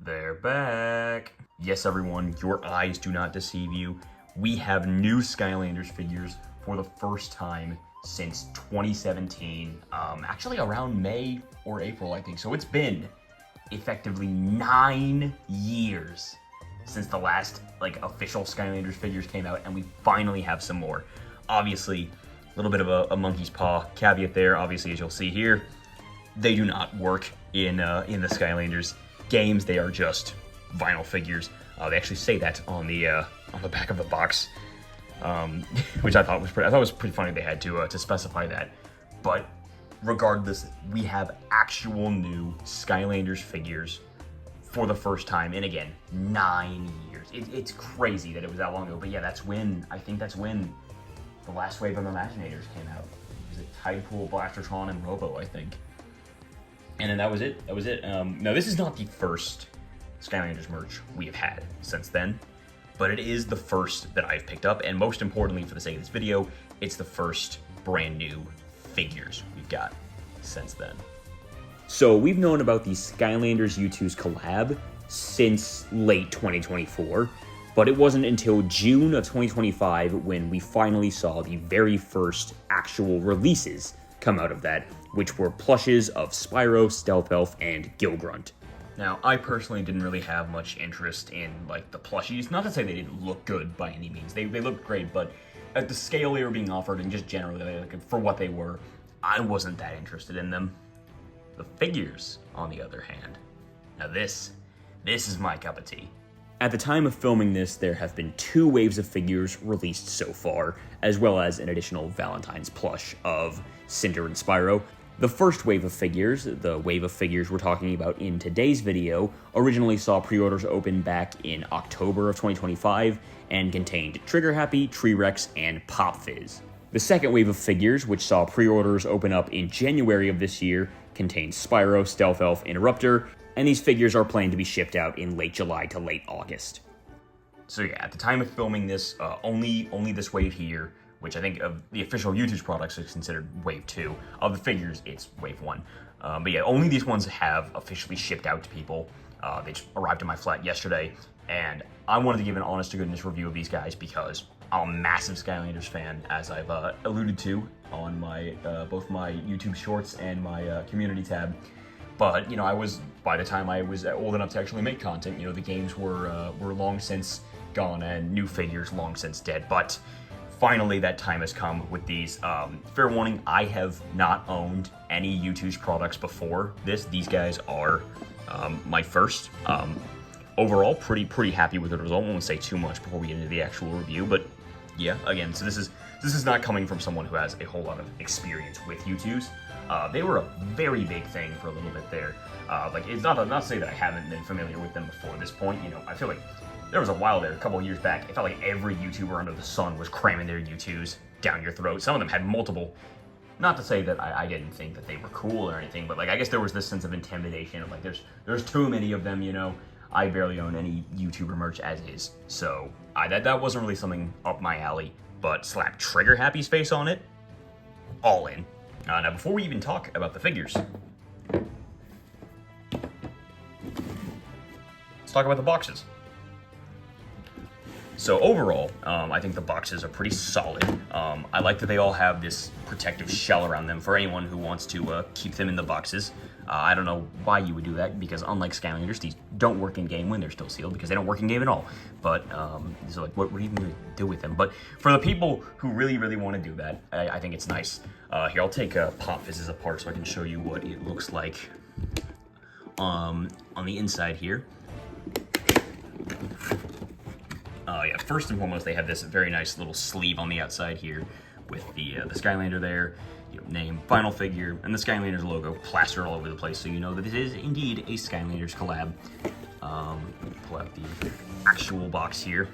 They're back. Yes, everyone, your eyes do not deceive you. We have new Skylanders figures for the first time since 2017. Actually around May or April, I think. So it's been effectively 9 years since the last official Skylanders figures came out, and we finally have some more. Obviously, a little bit of a monkey's paw caveat there. Obviously, as you'll see here, they do not work in the Skylanders games. They are just vinyl figures. They actually say that on the back of the box, which I thought was pretty funny. They had to specify that. But regardless, we have actual new Skylanders figures for the first time in, again, 9 years. It's crazy that it was that long ago. But yeah, I think that's when the last wave of Imaginators came out. It was Tidepool, Blastertron, and Robo, I think. And then that was it. Now, this is not the first Skylanders merch we have had since then, but it is the first that I've picked up, and most importantly, for the sake of this video, it's the first brand new figures we've got since then. So we've known about the Skylanders Youtooz collab since late 2024, but it wasn't until June of 2025 when we finally saw the very first actual releases come out of that, which were plushes of Spyro, Stealth Elf, and Gilgrunt. Now, I personally didn't really have much interest in the plushies. Not to say they didn't look good by any means. They looked great, but at the scale they were being offered and just generally for what they were, I wasn't that interested in them. The figures, on the other hand, now this is my cup of tea. At the time of filming this, there have been 2 waves of figures released so far, as well as an additional Valentine's plush of Cinder and Spyro. The first wave of figures, the wave of figures we're talking about in today's video, originally saw pre-orders open back in October of 2025 and contained Trigger Happy, T-Rex, and Pop Fizz. The second wave of figures, which saw pre-orders open up in January of this year, contained Spyro, Stealth Elf, Interrupter, and these figures are planned to be shipped out in late July to late August. So yeah, at the time of filming this, only this wave here, which I think of the official Youtooz products is considered wave 2. Of the figures, it's wave 1. But yeah, only these ones have officially shipped out to people. They just arrived at my flat yesterday, and I wanted to give an honest-to-goodness review of these guys because I'm a massive Skylanders fan, as I've alluded to on my both my YouTube shorts and my community tab. But by the time I was old enough to actually make content, the games were long since gone and new figures long since dead. But finally, that time has come with these. Fair warning, I have not owned any Youtooz products before this. These guys are my first. Overall, pretty happy with the result. I won't say too much before we get into the actual review, but yeah, again, so this is not coming from someone who has a whole lot of experience with Youtooz. They were a very big thing for a little bit there. It's not to say that I haven't been familiar with them before this point. I feel like there was a while there, a couple of years back, it felt like every YouTuber under the sun was cramming their Youtooz down your throat. Some of them had multiple. Not to say that I didn't think that they were cool or anything, but I guess there was this sense of intimidation of there's too many of them, I barely own any YouTuber merch as is, so that wasn't really something up my alley. But slap Trigger Happy's face on it, all in. Now, before we even talk about the figures, let's talk about the boxes. So overall, I think the boxes are pretty solid. I like that they all have this protective shell around them for anyone who wants to keep them in the boxes. I don't know why you would do that, because unlike Skylanders, these don't work in game when they're still sealed, because they don't work in game at all. But, so what are you going to do with them? But for the people who really want to do that, I think it's nice. Here, I'll take Pop Fizzes apart so I can show you what it looks like on the inside here. Yeah, first and foremost, they have this very nice little sleeve on the outside here with the Skylander there, name, final figure, and the Skylanders logo plastered all over the place, so you know that it is indeed a Skylanders collab. Pull out the actual box here.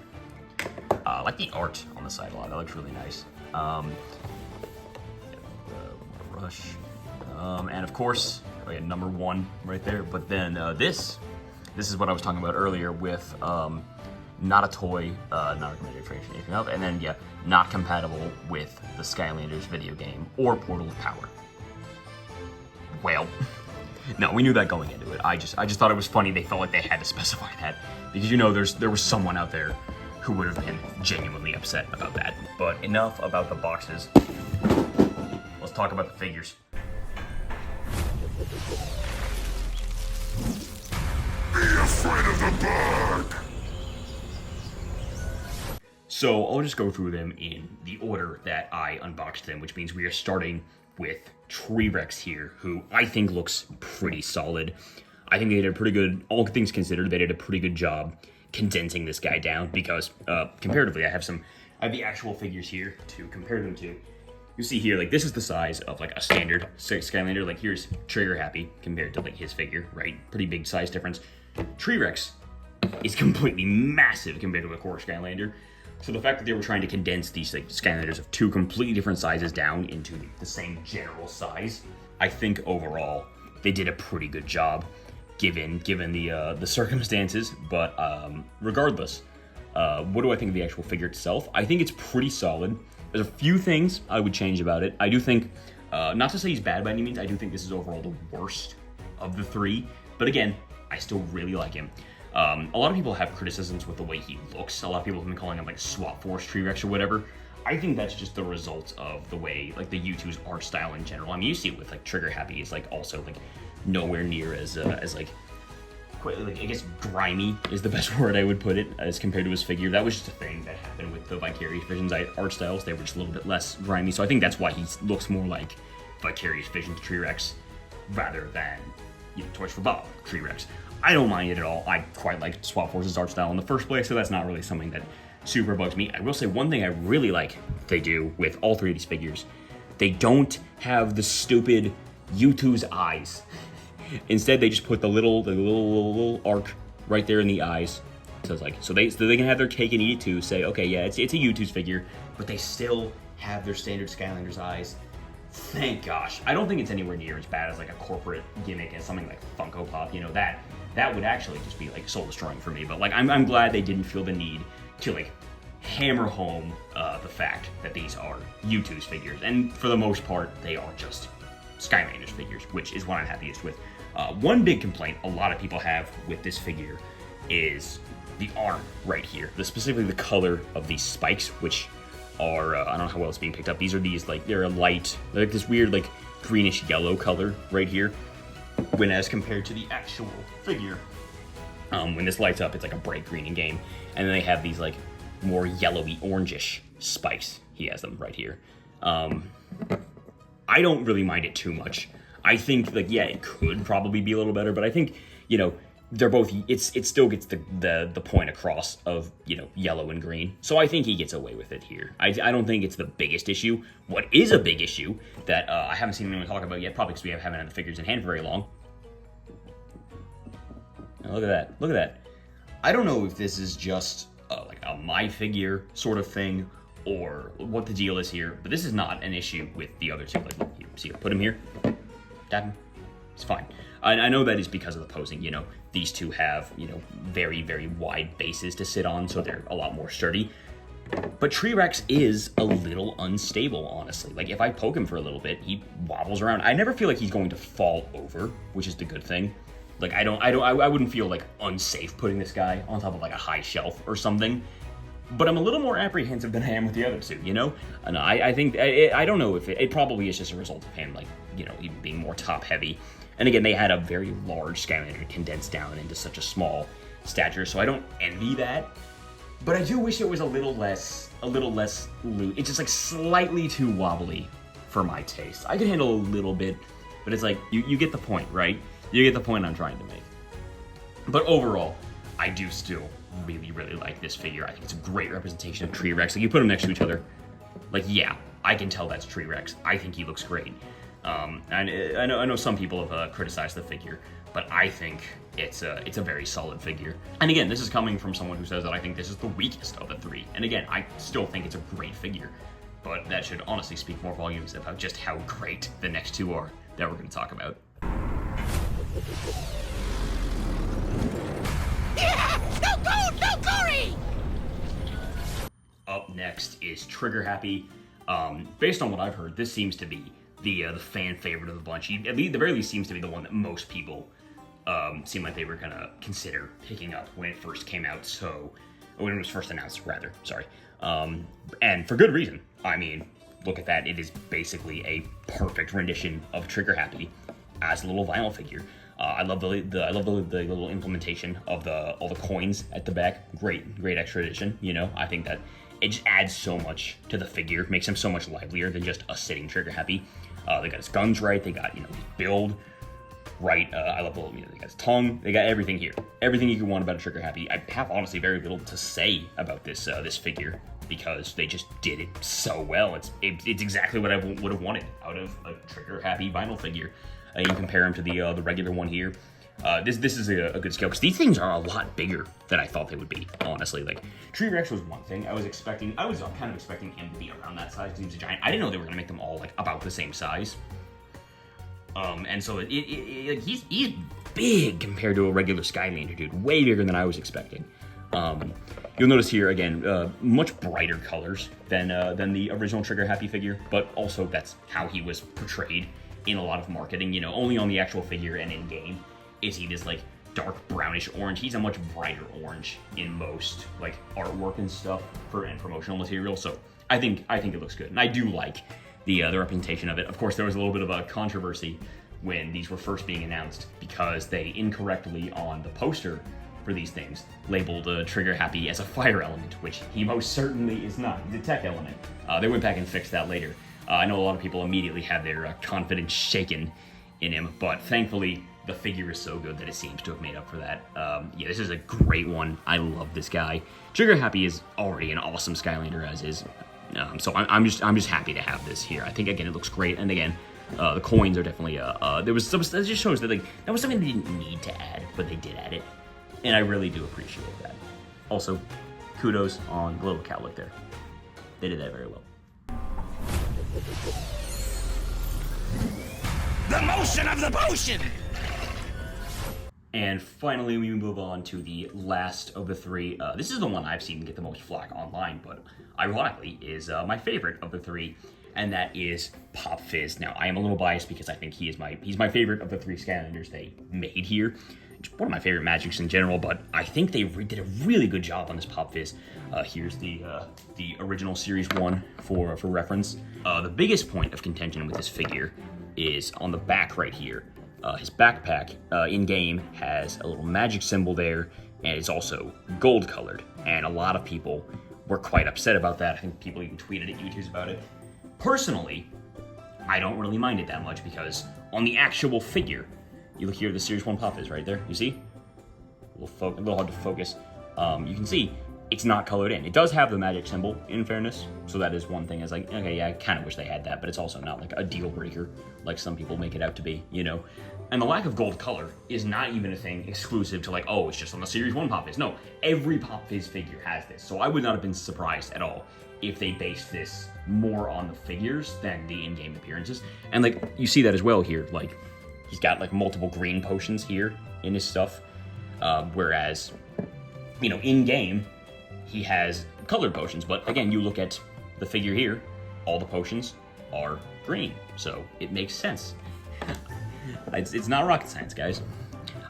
I like the art on the side a lot. That looks really nice. Rush. And of course, we had number 1 right there, but then this is what I was talking about earlier with not a toy, not recommended for anything else, and then, yeah, not compatible with the Skylanders video game or Portal of Power. Well, No, we knew that going into it. I just thought it was funny they felt like they had to specify that. Because you know there was someone out there who would have been genuinely upset about that. But enough about the boxes. Let's talk about the figures. Be afraid of the bug! So I'll just go through them in the order that I unboxed them, which means we are starting with T-Rex here, who I think looks pretty solid. I think they did a pretty good, all things considered, they did a pretty good job condensing this guy down because comparatively I have the actual figures here to compare them to. You see here, like this is the size of like a standard Skylander. Like here's Trigger Happy compared to like his figure, right? Pretty big size difference. T-Rex is completely massive compared to a core Skylander. So the fact that they were trying to condense these like Skylanders of two completely different sizes down into the same general size, I think overall they did a pretty good job given the circumstances. But regardless, what do I think of the actual figure itself? I think it's pretty solid. There's a few things I would change about it. I do think, not to say he's bad by any means, I do think this is overall the worst of the three. But again, I still really like him. A lot of people have criticisms with the way he looks. A lot of people have been calling him like Swap Force T-Rex or whatever. I think that's just the result of the way like the Youtooz art style in general. I mean, you see it with like Trigger Happy is like also like nowhere near as like I guess grimy is the best word I would put it as compared to his figure. That was just a thing that happened with the Vicarious Visions art styles. They were just a little bit less grimy. So I think that's why he looks more like Vicarious Visions T-Rex rather than, you know, Toys for Bob T-Rex. I don't mind it at all. I quite like Swap Force's art style in the first place, so that's not really something that super bugs me. I will say one thing I really like they do with all three of these figures. They don't have the stupid Youtooz eyes. Instead, they just put the little arc right there in the eyes. So it's like, so they can have their cake and eat it too. Say, okay, yeah, it's a Youtooz figure, but they still have their standard Skylanders eyes. Thank gosh. I don't think it's anywhere near as bad as like a corporate gimmick as something like Funko Pop. You know, that would actually just be like soul destroying for me. But like, I'm glad they didn't feel the need to like hammer home the fact that these are Youtooz figures, and for the most part, they are just Skylanders figures, which is what I'm happiest with. One big complaint a lot of people have with this figure is the arm right here, specifically the color of these spikes, which are, I don't know how well it's being picked up. These are like, they're like this weird like greenish yellow color right here, when as compared to the actual figure, when this lights up, it's like a bright green in game, and then they have these like more yellowy orangish spikes. He has them right here. I don't really mind it too much. I think like, yeah, it could probably be a little better, but I think, you know, they're both, it still gets the point across of, you know, yellow and green. So I think he gets away with it here. I don't think it's the biggest issue. What is a big issue that I haven't seen anyone talk about yet, probably because we haven't had the figures in hand for very long. Now, look at that. Look at that. I don't know if this is just like a my figure sort of thing or what the deal is here, but this is not an issue with the other two. Like, you see, put him here, tap him, it's fine. I know that is because of the posing, you know, these two have, you know, very, very wide bases to sit on, so they're a lot more sturdy. But T-Rex is a little unstable, honestly. Like, if I poke him for a little bit, he wobbles around. I never feel like he's going to fall over, which is the good thing. Like, I wouldn't feel, like, unsafe putting this guy on top of, like, a high shelf or something. But I'm a little more apprehensive than I am with the other two, you know? And I think, I don't know if it probably is just a result of him, like, you know, even being more top-heavy. And again, they had a very large Skylander condensed down into such a small stature, so I don't envy that. But I do wish it was a little less loose. It's just like slightly too wobbly for my taste. I could handle a little bit, but it's like, you get the point, right? You get the point I'm trying to make. But overall, I do still really, really like this figure. I think it's a great representation of T-Rex. Like, you put them next to each other, like, yeah, I can tell that's T-Rex. I think he looks great. And I know some people have criticized the figure, but I think it's a very solid figure. And again, this is coming from someone who says that I think this is the weakest of the three. And again, I still think it's a great figure, but that should honestly speak more volumes about just how great the next two are that we're going to talk about. Yeah! No gold, no glory! Up next is Trigger Happy. Based on what I've heard, this seems to be the fan favorite of the bunch. He, at the very least, seems to be the one that most people seem like they were gonna consider picking up when it first came out. So, when it was first announced, rather. Sorry, and for good reason. I mean, look at that. It is basically a perfect rendition of Trigger Happy as a little vinyl figure. I love the little implementation of all the coins at the back. Great extra addition. You know, I think that it just adds so much to the figure, makes him so much livelier than just a sitting Trigger Happy. They got his guns right. They got, you know, his build right. I love the little, you know, they got his tongue. They got everything here. Everything you could want about a Trigger Happy. I have honestly very little to say about this this figure, because they just did it so well. It's exactly what I would have wanted out of a Trigger Happy vinyl figure. You can compare him to the regular one here. This is a good scale, because these things are a lot bigger than I thought they would be, honestly. Like, Tree Rex was one thing. I was kind of expecting him to be around that size, because he was a giant. I didn't know they were going to make them all, like, about the same size. And so he's big compared to a regular Skylander, dude. Way bigger than I was expecting. You'll notice here, again, much brighter colors than the original Trigger Happy figure, but also that's how he was portrayed in a lot of marketing. You know, only on the actual figure and in-game is he this, like, dark brownish orange. He's a much brighter orange in most, like, artwork and stuff and promotional material, so I think it looks good, and I do like the representation of it. Of course, there was a little bit of a controversy when these were first being announced, because they incorrectly, on the poster for these things, labeled Trigger Happy as a fire element, which he most certainly is not. He's a tech element. They went back and fixed that later. I know a lot of people immediately had their confidence shaken in him, but thankfully the figure is so good that it seems to have made up for that. Yeah, this is a great one. I love this guy. Trigger Happy is already an awesome Skylander as is, so I'm just happy to have this here. I think, again, it looks great, and again, the coins are definitely that just shows that, like, that was something they didn't need to add, but they did add it, and I really do appreciate that. Also, kudos on the little cowlick there. They did that very well. The motion of the potion! And finally, we move on to the last of the three. This is the one I've seen get the most flack online, but ironically is my favorite of the three, and that is Pop Fizz. Now, I am a little biased because I think he's my favorite of the three Skylanders they made here. It's one of my favorite Magics in general, but I think they did a really good job on this Pop Fizz. Here's the original Series 1 for reference. The biggest point of contention with this figure is on the back right here. His backpack in-game has a little magic symbol there, and it's also gold colored, and a lot of people were quite upset about that. I think people even tweeted at Youtooz about it. Personally, I don't really mind it that much, because on the actual figure, you look here, the Series 1 Pop is right there, you see? A little hard to focus. You can see it's not colored in. It does have the magic symbol, in fairness, so that is one thing. It's like, okay, yeah, I kind of wish they had that, but it's also not like a deal breaker, like some people make it out to be, you know? And the lack of gold color is not even a thing exclusive to, like, oh, it's just on the Series 1 Pop Fizz. No, every Pop Fizz figure has this, so I would not have been surprised at all if they based this more on the figures than the in-game appearances. And, like, you see that as well here. Like, he's got, like, multiple green potions here in his stuff, whereas, you know, in-game, he has colored potions. But, again, you look at the figure here, all the potions are green, so it makes sense. It's not rocket science, guys.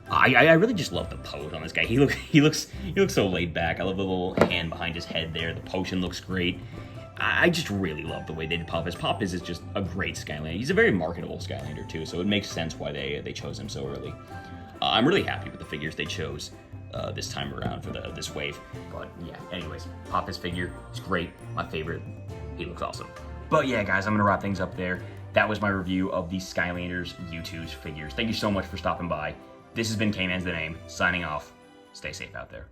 I really just love the pose on this guy. He looks so laid back. I love the little hand behind his head there. The potion looks great. I just really love the way they did Pop Fizz. Pop Fizz is just a great Skylander. He's a very marketable Skylander too, so it makes sense why they chose him so early. I'm really happy with the figures they chose this time around for this wave. But yeah, anyways, Pop Fizz figure is great. My favorite. He looks awesome. But yeah, guys, I'm gonna wrap things up there. That was my review of the Skylanders Youtooz figures. Thank you so much for stopping by. This has been K-Man's the Name, signing off. Stay safe out there.